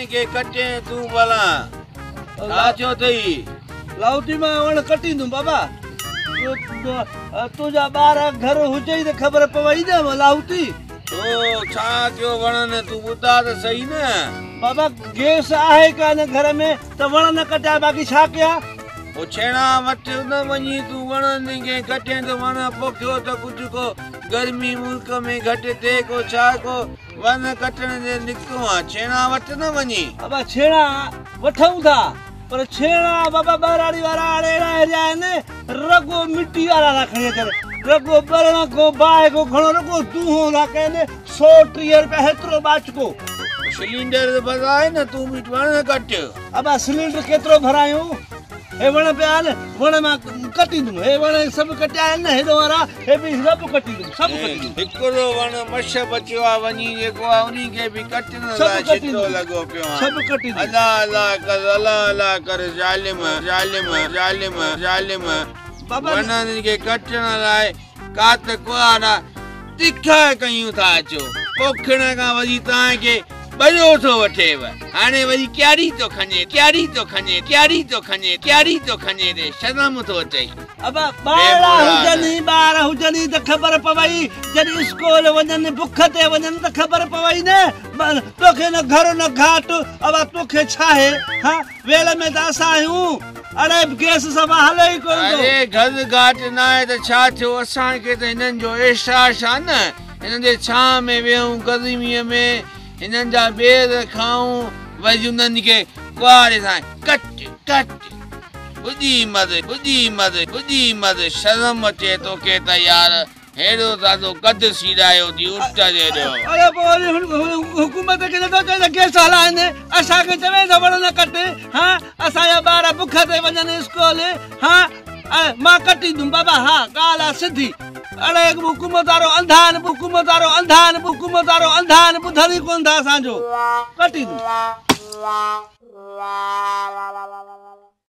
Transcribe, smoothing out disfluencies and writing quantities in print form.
के कटे तू भला छो थई लाउती में वण कटी दूं बाबा तुझा बार घर हुजई त खबर पवई न लाउती तो छा क्यों वण ने तू बुधा त सही न बाबा गैस आहे कान घर में त वण न कटा बाकी छा कया ओ छेड़ा वट न वनी तू वण के कटे तो वण पोखियो त कुछ को गर्मी मुल्क में घटे थे को छा को वन कटण जे निकतो आ छेड़ा वट न वनी बाबा छेड़ा वठूं था पर छेड़ा बाबा बराड़ी वाला अड़ेड़ा एरिया ने रगो मिट्टी वाला रखने करे रगो बरण को बाय को खणो रगो दूहो रखे ने 130 रुपया हेतरो बाच को सिलेंडर बजाए न तू मिट वण कट अब सिलेंडर केतरो भरायो हे वण पे आन वण मा कटी दूं हे वण सब कटिया न हेदो वाला हे भी सब कटी दूं सब कटी दूं हिकड़ो वण मछ बचियो आ वनी जेको आ उनी के भी कटन ला छितो लगो पियो सब कटी दूं अल्लाह कर जालिम जालिम जालिम जालिम बाबा वणन के कटण लाए कात कोआरा तिखा कयूं था अचो पोखण का वजी ता के बजो तो वठेव हाने वरी क्यारी तो खने क्यारी तो खने क्यारी तो खने क्यारी तो खने रे शर्म तो अचई अब बारा हुजनी त खबर पवई जदी स्कूल वजन भुख ते वजन त खबर पवई ने तोखे न घर न घाट अब तोखे छाहे हां वेल में दासा हूं अरे गैस सब हले ही कोन अरे घर घाट ना है त छा थियो असा के त इनन जो एहसास आ न इनन जे छा में वेहूं गर्मी में इनन जा बेर खाऊं वरी उनन के कुआरे सा कट कट बुधी मद शर्म अचे तो के त यार हेड़ो दादो कद सीरायो दी उठ जे दो अरे बोल हुकूमत के तो चले गैस हलाने असा के चवे जबड़ न कटे हां असा या बारा भुख ते वजन स्कूल हां मां कटी दूं बाबा हां काला सिधी अरे हुकूमतारो अंधान बुधरी कोन था साजो कटी दूं